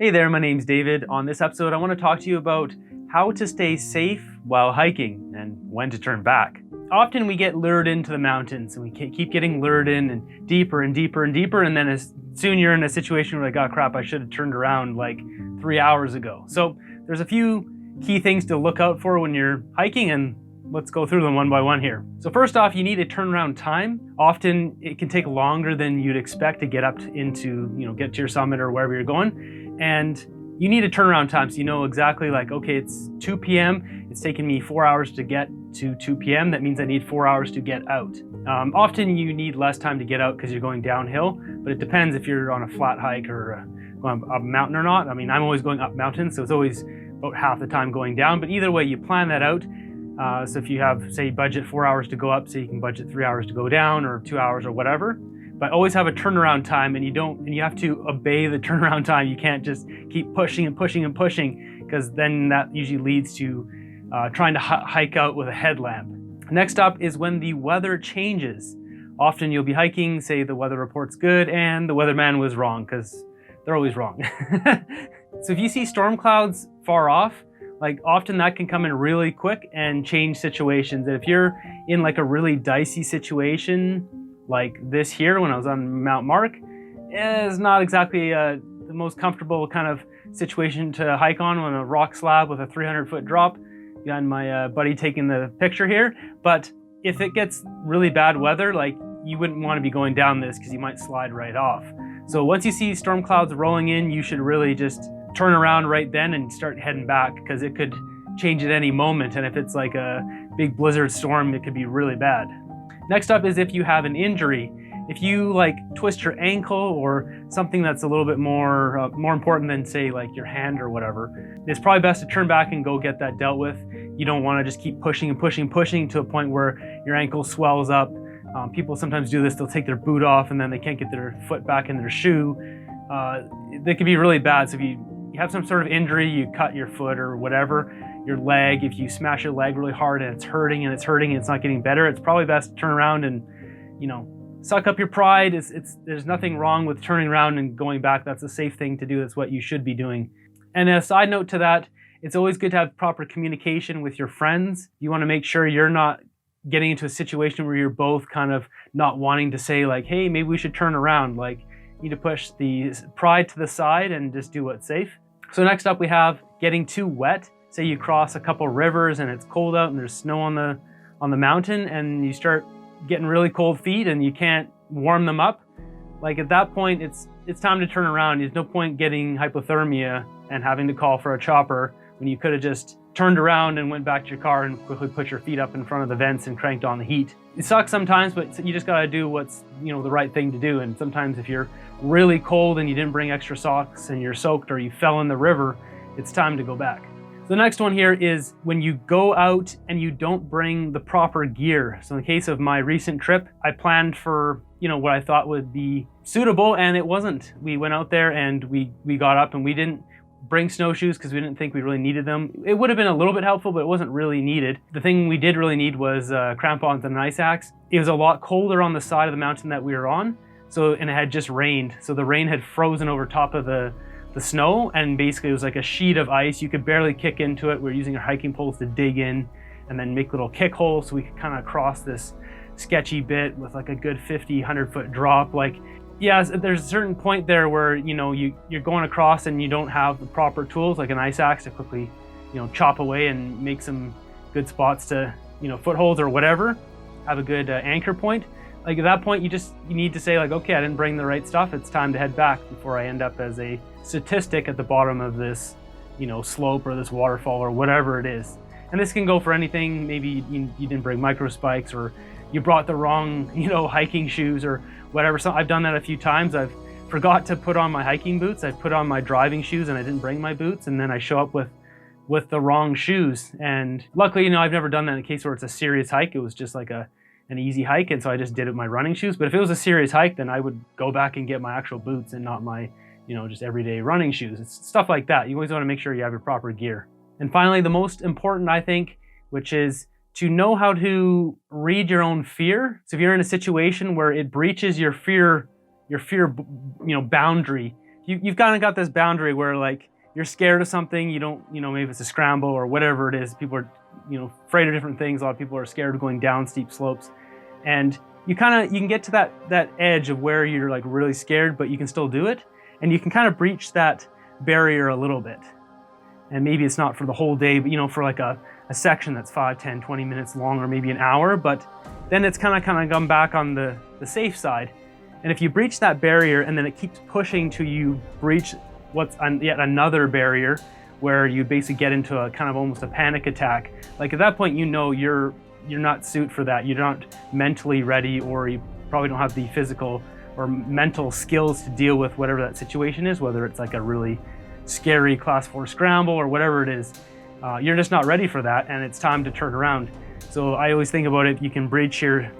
Hey there, my name's David. On this episode, I want to talk to you about how to stay safe while hiking and when to turn back. Often we get lured into the mountains and we keep getting lured in and deeper and deeper and deeper, and then as soon you're in a situation where like, oh crap, I should have turned around like 3 hours ago. So there's a few key things to look out for when you're hiking, and let's go through them one by one here. So first off, you need a turnaround time. Often it can take longer than you'd expect to get up into, get to your summit or wherever you're going. And you need a turnaround time so you know exactly like, okay, it's 2 p.m. It's taking me 4 hours to get to 2 p.m. That means I need 4 hours to get out. Often you need less time to get out because you're going downhill, but it depends if you're on a flat hike or going up a mountain or not. I mean, I'm always going up mountains, so it's always about half the time going down, but either way, you plan that out. So if you have, say, budget 4 hours to go up, so you can budget 3 hours to go down or 2 hours or whatever. But always have a turnaround time, and you have to obey the turnaround time. You can't just keep pushing and pushing and pushing, because then that usually leads to trying to hike out with a headlamp. Next up is when the weather changes. Often you'll be hiking, say the weather report's good, and the weatherman was wrong, because they're always wrong. So if you see storm clouds far off, like often that can come in really quick and change situations. And if you're in like a really dicey situation, like this here when I was on Mount Mark, is not exactly the most comfortable kind of situation to hike on a rock slab with a 300-foot drop. Got my buddy taking the picture here. But if it gets really bad weather, like you wouldn't want to be going down this because you might slide right off. So once you see storm clouds rolling in, you should really just turn around right then and start heading back, because it could change at any moment. And if it's like a big blizzard storm, it could be really bad. Next up is if you have an injury. If you like twist your ankle or something that's a little bit more important than say like your hand or whatever, it's probably best to turn back and go get that dealt with. You don't want to just keep pushing and pushing and pushing to a point where your ankle swells up. People sometimes do this, they'll take their boot off and then they can't get their foot back in their shoe. That could be really bad. So if you have some sort of injury, you cut your foot or whatever, your leg, if you smash your leg really hard and it's hurting and it's not getting better, it's probably best to turn around and, suck up your pride. There's nothing wrong with turning around and going back. That's a safe thing to do. That's what you should be doing. And a side note to that, it's always good to have proper communication with your friends. You want to make sure you're not getting into a situation where you're both kind of not wanting to say like, hey, maybe we should turn around. Like, you need to push the pride to the side and just do what's safe. So next up we have getting too wet. Say you cross a couple rivers and it's cold out and there's snow on the mountain, and you start getting really cold feet and you can't warm them up. Like at that point, it's time to turn around. There's no point getting hypothermia and having to call for a chopper when you could have just turned around and went back to your car and quickly put your feet up in front of the vents and cranked on the heat. It sucks sometimes, but you just gotta do what's the right thing to do. And sometimes if you're really cold and you didn't bring extra socks and you're soaked or you fell in the river, it's time to go back. The next one here is when you go out and you don't bring the proper gear. So in the case of my recent trip, I planned for, what I thought would be suitable, and it wasn't. We went out there and we got up and we didn't bring snowshoes because we didn't think we really needed them. It would have been a little bit helpful, but it wasn't really needed. The thing we did really need was crampons and an ice axe. It was a lot colder on the side of the mountain that we were on, and it had just rained. So the rain had frozen over top of the snow, and basically it was like a sheet of ice. You could barely kick into it. We're using our hiking poles to dig in and then make little kick holes so we could kind of cross this sketchy bit with like a good 100 foot drop. Like, yeah, there's a certain point there where, you're going across and you don't have the proper tools like an ice axe to quickly, chop away and make some good spots to, footholds or whatever, have a good anchor point. Like at that point, you need to say like, okay, I didn't bring the right stuff. It's time to head back before I end up as a statistic at the bottom of this, slope or this waterfall or whatever it is. And this can go for anything. Maybe you didn't bring micro spikes, or you brought the wrong, hiking shoes or whatever. So I've done that a few times. I've forgot to put on my hiking boots. I put on my driving shoes and I didn't bring my boots. And then I show up with the wrong shoes. And luckily, I've never done that in a case where it's a serious hike. It was just like an easy hike. And so I just did it with my running shoes. But if it was a serious hike, then I would go back and get my actual boots and not my, just everyday running shoes. It's stuff like that. You always want to make sure you have your proper gear. And finally, the most important, I think, which is to know how to read your own fear. So if you're in a situation where it breaches your fear boundary, you've kind of got this boundary where like you're scared of something, you don't, maybe it's a scramble or whatever it is. People are, afraid of different things. A lot of people are scared of going down steep slopes, and you can get to that edge of where you're like really scared, but you can still do it, and you can kind of breach that barrier a little bit. And maybe it's not for the whole day, but for like a section that's 5, 10, 20 minutes long, or maybe an hour, but then it's kind of come back on the safe side. And if you breach that barrier and then it keeps pushing to you breach what's yet another barrier, where you basically get into a kind of almost a panic attack, like at that point you're not suited for that. You're not mentally ready, or you probably don't have the physical or mental skills to deal with whatever that situation is, whether it's like a really scary class 4 scramble or whatever it is. You're just not ready for that, and it's time to turn around. So I always think about it, you can breach your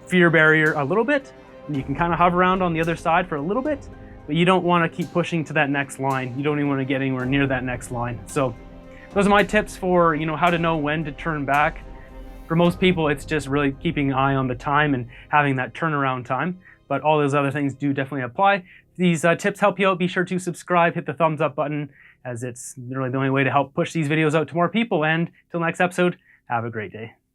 fear barrier a little bit, and you can kind of hover around on the other side for a little bit, but you don't want to keep pushing to that next line. You don't even want to get anywhere near that next line. So those are my tips for how to know when to turn back. For most people, it's just really keeping an eye on the time and having that turnaround time, but all those other things do definitely apply. If these tips help you out, be sure to subscribe, hit the thumbs up button, as it's really the only way to help push these videos out to more people. And till next episode, have a great day.